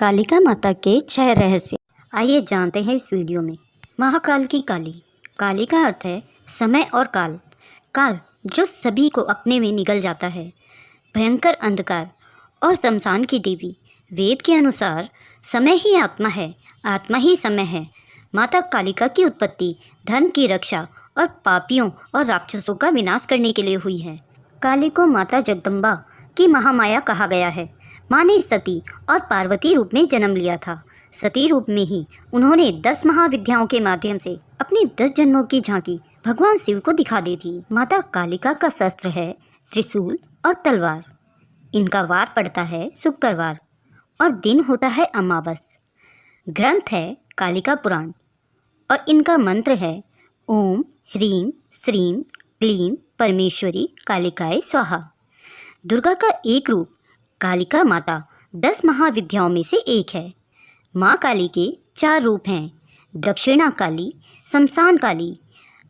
कालिका माता के 6 रहस्य। आइए जानते हैं इस वीडियो में। महाकाल की काली। काली का अर्थ है समय और काल। काल जो सभी को अपने में निगल जाता है। भयंकर अंधकार और शमशान की देवी। वेद के अनुसार समय ही आत्मा है, आत्मा ही समय है। माता कालिका की उत्पत्ति धर्म की रक्षा और पापियों और राक्षसों का विनाश करने के लिए हुई है। काली को माता जगदम्बा की महामाया कहा गया है। माँ ने सती और पार्वती रूप में जन्म लिया था। सती रूप में ही उन्होंने 10 महाविद्याओं के माध्यम से अपनी 10 जन्मों की झांकी भगवान शिव को दिखा दी थी। माता कालिका का शस्त्र है त्रिशूल और तलवार। इनका वार पड़ता है शुक्रवार और दिन होता है अमावस। ग्रंथ है कालिका पुराण और इनका मंत्र है ओम ह्रीं श्रीं क्लीं परमेश्वरी कालिकाय स्वाहा। दुर्गा का एक रूप कालिका माता 10 महाविद्याओं में से एक है। माँ काली के 4 रूप हैं, दक्षिणा काली, शमशान काली,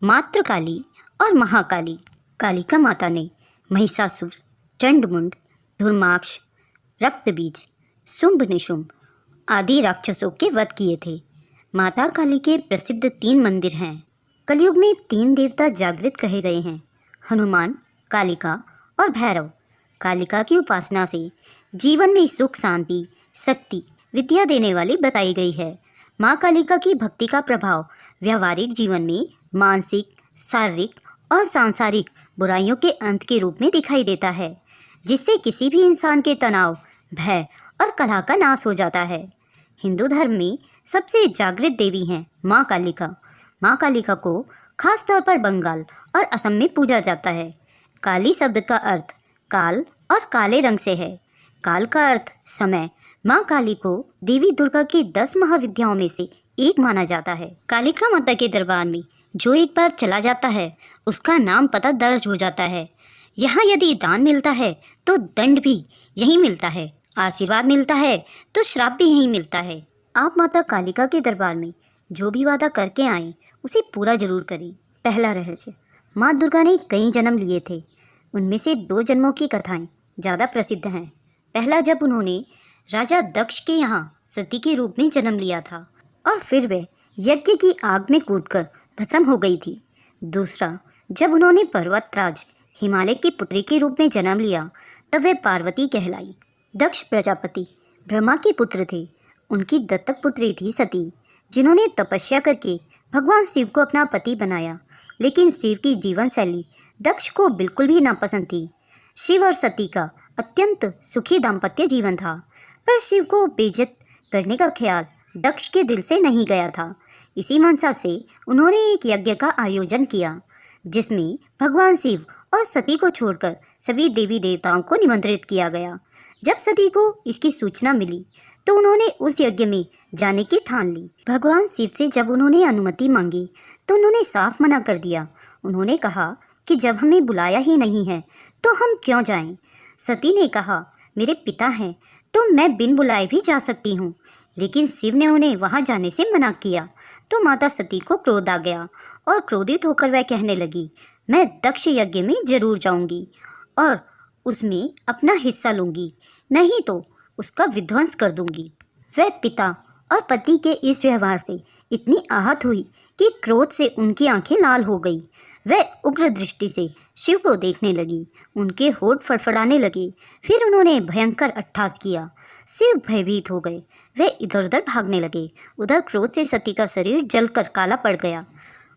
मातृ काली और महाकाली। कालिका माता ने महिषासुर, चंडमुंड, धुर्माक्ष, रक्तबीज, शुंभ निशुंभ आदि राक्षसों के वध किए थे। माता काली के प्रसिद्ध 3 मंदिर हैं। कलयुग में 3 देवता जागृत कहे गए हैं, हनुमान, कालिका और भैरव। कालिका की उपासना से जीवन में सुख, शांति, शक्ति, विद्या देने वाली बताई गई है। माँ कालिका की भक्ति का प्रभाव व्यावहारिक जीवन में मानसिक, शारीरिक और सांसारिक बुराइयों के अंत के रूप में दिखाई देता है, जिससे किसी भी इंसान के तनाव, भय और कलह का नाश हो जाता है। हिंदू धर्म में सबसे जागृत देवी हैं माँ कालिका। माँ कालिका को खास तौर पर बंगाल और असम में पूजा जाता है। काली शब्द का अर्थ काल और काले रंग से है। काल का अर्थ समय। माँ काली को देवी दुर्गा की 10 महाविद्याओं में से एक माना जाता है। कालिका माता के दरबार में जो एक बार चला जाता है उसका नाम पता दर्ज हो जाता है। यहाँ यदि दान मिलता है तो दंड भी यहीं मिलता है, आशीर्वाद मिलता है तो श्राप भी यहीं मिलता है। आप माता कालिका के दरबार में जो भी वादा करके आएँ उसे पूरा जरूर करें। पहला रहस्य। माँ दुर्गा ने कई जन्म लिए थे, उनमें से 2 जन्मों की कथाएं ज़्यादा प्रसिद्ध हैं। पहला, जब उन्होंने राजा दक्ष के यहाँ सती के रूप में जन्म लिया था और फिर वे यज्ञ की आग में कूदकर भस्म हो गई थी। दूसरा, जब उन्होंने पर्वतराज हिमालय की पुत्री के रूप में जन्म लिया तब वे पार्वती कहलाई। दक्ष प्रजापति ब्रह्मा के पुत्र थे। उनकी दत्तक पुत्री थी सती, जिन्होंने तपस्या करके भगवान शिव को अपना पति बनाया। लेकिन शिव की जीवन शैली दक्ष को बिल्कुल भी नापसंद थी। शिव और सती का अत्यंत सुखी दाम्पत्य जीवन था, पर शिव को बेइज्जत करने का ख्याल दक्ष के दिल से नहीं गया था। इसी मनसा से उन्होंने एक यज्ञ का आयोजन किया, जिसमें भगवान शिव और सती को छोड़कर सभी देवी देवताओं को निमंत्रित किया गया। जब सती को इसकी सूचना मिली तो उन्होंने उस यज्ञ में जाने की ठान ली। भगवान शिव से जब उन्होंने अनुमति मांगी तो उन्होंने साफ मना कर दिया। उन्होंने कहा कि जब हमें बुलाया ही नहीं है तो हम क्यों जाएं? सती ने कहा, मेरे पिता हैं तो मैं बिन बुलाए भी जा सकती हूँ। लेकिन शिव ने उन्हें वहाँ जाने से मना किया तो माता सती को क्रोध आ गया और क्रोधित होकर वह कहने लगी, मैं दक्ष यज्ञ में जरूर जाऊँगी और उसमें अपना हिस्सा लूँगी, नहीं तो उसका विध्वंस कर दूँगी। वह पिता और पति के इस व्यवहार से इतनी आहत हुई कि क्रोध से उनकी आंखें लाल हो गई। वह उग्र दृष्टि से शिव को देखने लगी। उनके होठ फड़फड़ाने लगे। फिर उन्होंने भयंकर अट्टहास किया। शिव भयभीत हो गए। वे इधर उधर भागने लगे। उधर क्रोध से सती का शरीर जलकर काला पड़ गया।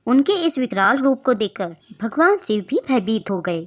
उनके इस विकराल रूप को देखकर भगवान शिव भी भयभीत हो गए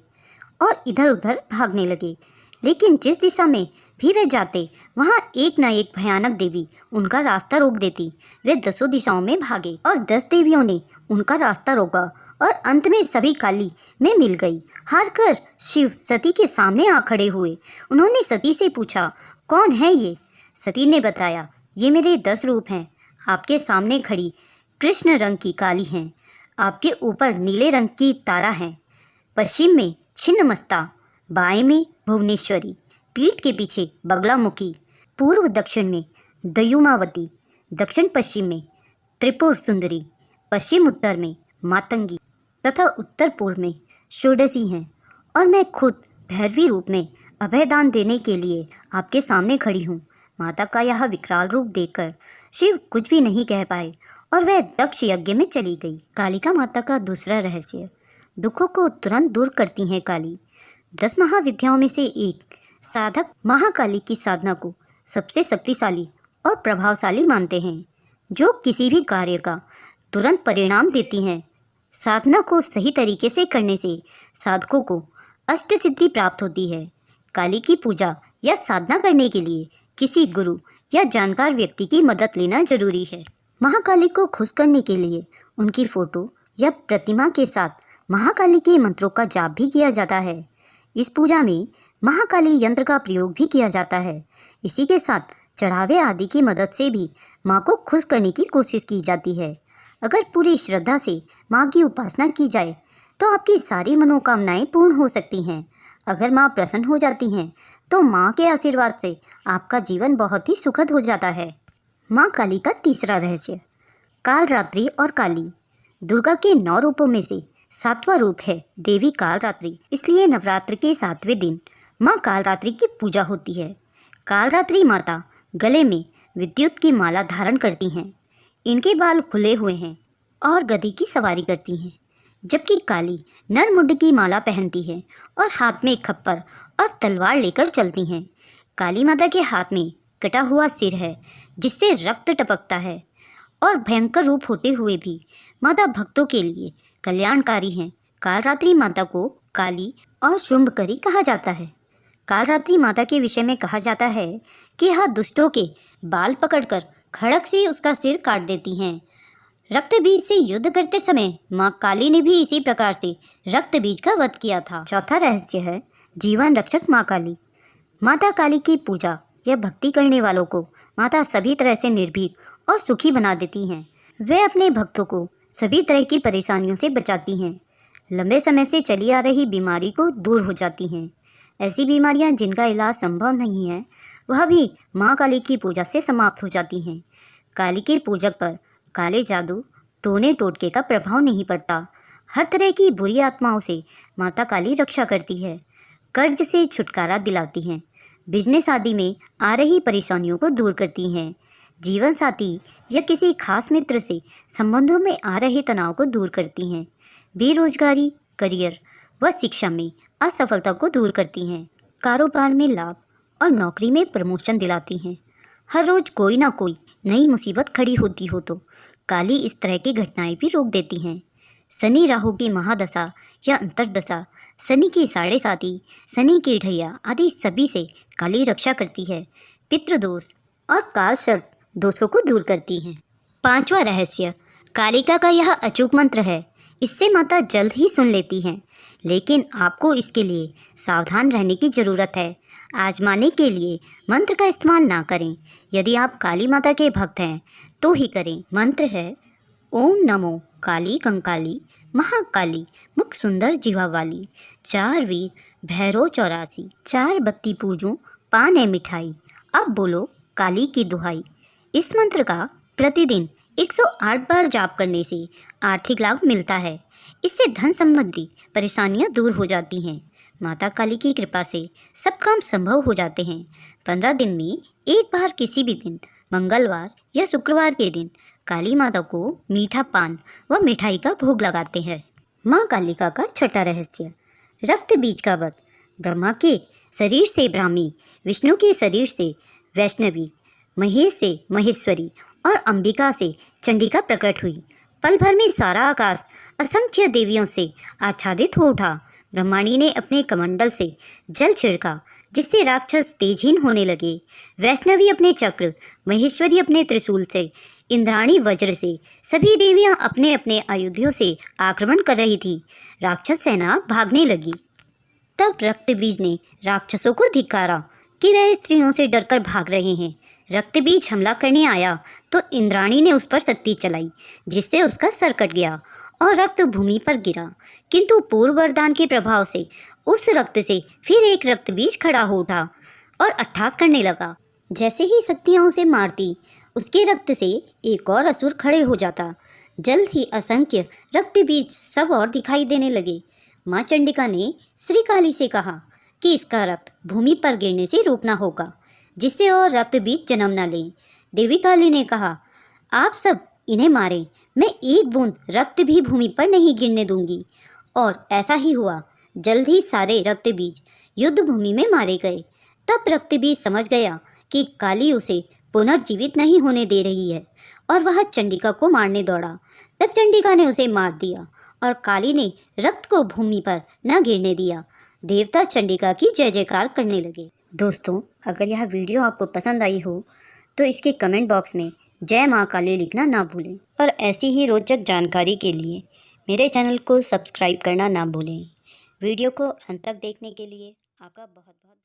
और इधर उधर भागने लगे। लेकिन जिस दिशा में भी वे जाते वहाँ एक न एक भयानक देवी उनका रास्ता रोक देती। वे 10 दिशाओं में भागे और 10 देवियों ने उनका रास्ता रोका और अंत में सभी काली में मिल गई। हारकर शिव सती के सामने आ खड़े हुए। उन्होंने सती से पूछा, कौन है ये? सती ने बताया, ये मेरे 10 रूप हैं। आपके सामने खड़ी कृष्ण रंग की काली हैं, आपके ऊपर नीले रंग की तारा है, पश्चिम में छिन्नमस्ता, बाएं में भुवनेश्वरी, पीठ के पीछे बगलामुखी, पूर्व दक्षिण में दयुमावती, दक्षिण पश्चिम में त्रिपुर सुंदरी, पश्चिम उत्तर में मातंगी तथा उत्तर पूर्व में षोडशी हैं। और मैं खुद भैरवी रूप में अभयदान देने के लिए आपके सामने खड़ी हूँ। माता का यह विकराल रूप देखकर शिव कुछ भी नहीं कह पाए और वह दक्ष यज्ञ में चली गई। कालिका माता का दूसरा रहस्य। दुखों को तुरंत दूर करती हैं काली। 10 महाविद्याओं में से एक साधक महाकाली की साधना को सबसे शक्तिशाली और प्रभावशाली मानते हैं, जो किसी भी कार्य का तुरंत परिणाम देती हैं। साधना को सही तरीके से करने से साधकों को अष्ट सिद्धि प्राप्त होती है। काली की पूजा या साधना करने के लिए किसी गुरु या जानकार व्यक्ति की मदद लेना जरूरी है। महाकाली को खुश करने के लिए उनकी फोटो या प्रतिमा के साथ महाकाली के मंत्रों का जाप भी किया जाता है। इस पूजा में महाकाली यंत्र का प्रयोग भी किया जाता है। इसी के साथ चढ़ावे आदि की मदद से भी माँ को खुश करने की कोशिश की जाती है। अगर पूरी श्रद्धा से माँ की उपासना की जाए तो आपकी सारी मनोकामनाएं पूर्ण हो सकती हैं। अगर माँ प्रसन्न हो जाती हैं तो माँ के आशीर्वाद से आपका जीवन बहुत ही सुखद हो जाता है। माँ काली का तीसरा रहस्य। कालरात्रि और काली दुर्गा के 9 रूपों में से 7वां रूप है देवी कालरात्रि। इसलिए नवरात्र के 7वें दिन माँ कालरात्रि की पूजा होती है। कालरात्रि माता गले में विद्युत की माला धारण करती हैं। इनके बाल खुले हुए हैं और गधी की सवारी करती हैं, जबकि काली नरमुंड की माला पहनती है और हाथ में खप्पर और तलवार लेकर चलती हैं। काली माता के हाथ में कटा हुआ सिर है जिससे रक्त टपकता है और भयंकर रूप होते हुए भी माता भक्तों के लिए कल्याणकारी हैं। कालरात्रि माता को काली और शुंभकरी कहा जाता है। कालरात्रि माता के विषय में कहा जाता है कि यह दुष्टों के बाल पकड़कर खड़क से उसका सिर काट देती हैं। रक्त बीज से युद्ध करते समय माँ काली ने भी इसी प्रकार से रक्त बीज का वध किया था। चौथा रहस्य है जीवन रक्षक माँ काली। माता काली की पूजा या भक्ति करने वालों को माता सभी तरह से निर्भीक और सुखी बना देती हैं। वे अपने भक्तों को सभी तरह की परेशानियों से बचाती हैं। लंबे समय से चली आ रही बीमारी को दूर हो जाती हैं। ऐसी बीमारियां जिनका इलाज संभव नहीं है वह भी माँ काली की पूजा से समाप्त हो जाती हैं। काली के पूजक पर काले जादू, टोने टोटके का प्रभाव नहीं पड़ता। हर तरह की बुरी आत्माओं से माता काली रक्षा करती है, कर्ज से छुटकारा दिलाती हैं, बिजनेस आदि में आ रही परेशानियों को दूर करती हैं, जीवन साथी या किसी खास मित्र से संबंधों में आ रहे तनाव को दूर करती हैं, बेरोजगारी, करियर व शिक्षा में असफलता को दूर करती हैं, कारोबार में लाभ और नौकरी में प्रमोशन दिलाती हैं। हर रोज कोई ना कोई नई मुसीबत खड़ी होती हो तो काली इस तरह की घटनाएं भी रोक देती हैं। शनि राहु की महादशा या अंतर्दशा, शनि की साढ़े साती, शनि की ढैया आदि सभी से काली रक्षा करती है, पितृदोष और काल सर्प दोषों को दूर करती हैं। 5वां रहस्य कालिका का यह अचूक मंत्र है। इससे माता जल्द ही सुन लेती हैं, लेकिन आपको इसके लिए सावधान रहने की ज़रूरत है। आजमाने के लिए मंत्र का इस्तेमाल ना करें। यदि आप काली माता के भक्त हैं तो ही करें। मंत्र है ओम नमो काली कंकाली महाकाली मुख सुंदर जीवा वाली, 4 वीर भैरव 84, 4 बत्ती पूजूं पान है मिठाई, अब बोलो काली की दुहाई। इस मंत्र का प्रतिदिन 108 बार जाप करने से आर्थिक लाभ मिलता है। इससे धन संबंधी परेशानियां दूर हो जाती हैं। माता काली की कृपा से सब काम संभव हो जाते हैं। 15 दिन में एक बार किसी भी दिन मंगलवार या शुक्रवार के दिन काली माता को मीठा पान व मिठाई का भोग लगाते हैं। माँ कालिका का छठा रहस्य रक्त बीज का वध। ब्रह्मा के शरीर से ब्राह्मी, विष्णु के शरीर से वैष्णवी, महेश से महेश्वरी और अंबिका से चंडिका प्रकट हुई। पल भर में सारा आकाश असंख्य देवियों से आच्छादित हो उठा। ब्रह्माणी ने अपने कमंडल से जल छिड़का जिससे राक्षस तेजहीन होने लगे। वैष्णवी अपने चक्र, महेश्वरी अपने त्रिशूल से, इंद्राणी वज्र से, सभी देवियां अपने अपने आयुधों से आक्रमण कर रही थी। राक्षस सेना भागने लगी। तब रक्तबीज ने राक्षसों को धिक्कारा कि वह स्त्रियों से डरकर भाग रहे हैं। रक्तबीज हमला करने आया तो इंद्राणी ने उस पर शक्ति चलाई जिससे उसका सर कट गया और रक्त भूमि पर गिरा। किंतु पूर्व वरदान के प्रभाव से उस रक्त से फिर एक रक्तबीज खड़ा हो उठा और अट्ठास करने लगा। जैसे ही शक्तियाँ उसे मारती उसके रक्त से एक और असुर खड़े हो जाता। जल्द ही असंख्य रक्तबीज सब और दिखाई देने लगे। माँ चंडिका ने श्री काली से कहा कि इसका रक्त भूमि पर गिरने से रोकना होगा। जिससे और रक्त बीज जन्म न लें। देवी काली ने कहा, आप सब इन्हें मारें, मैं एक बूंद रक्त भी भूमि पर नहीं गिरने दूंगी। और ऐसा ही हुआ। जल्द ही सारे रक्त बीज युद्ध भूमि में मारे गए। तब रक्त बीज समझ गया कि काली उसे पुनर्जीवित नहीं होने दे रही है और वह चंडिका को मारने दौड़ा। तब चंडिका ने उसे मार दिया और काली ने रक्त को भूमि पर न गिरने दिया। देवता चंडिका की जय जयकार करने लगे। दोस्तों, अगर यह वीडियो आपको पसंद आई हो तो इसके कमेंट बॉक्स में जय माँ काली लिखना ना भूलें और ऐसी ही रोचक जानकारी के लिए मेरे चैनल को सब्सक्राइब करना ना भूलें। वीडियो को अंत तक देखने के लिए आपका बहुत बहुत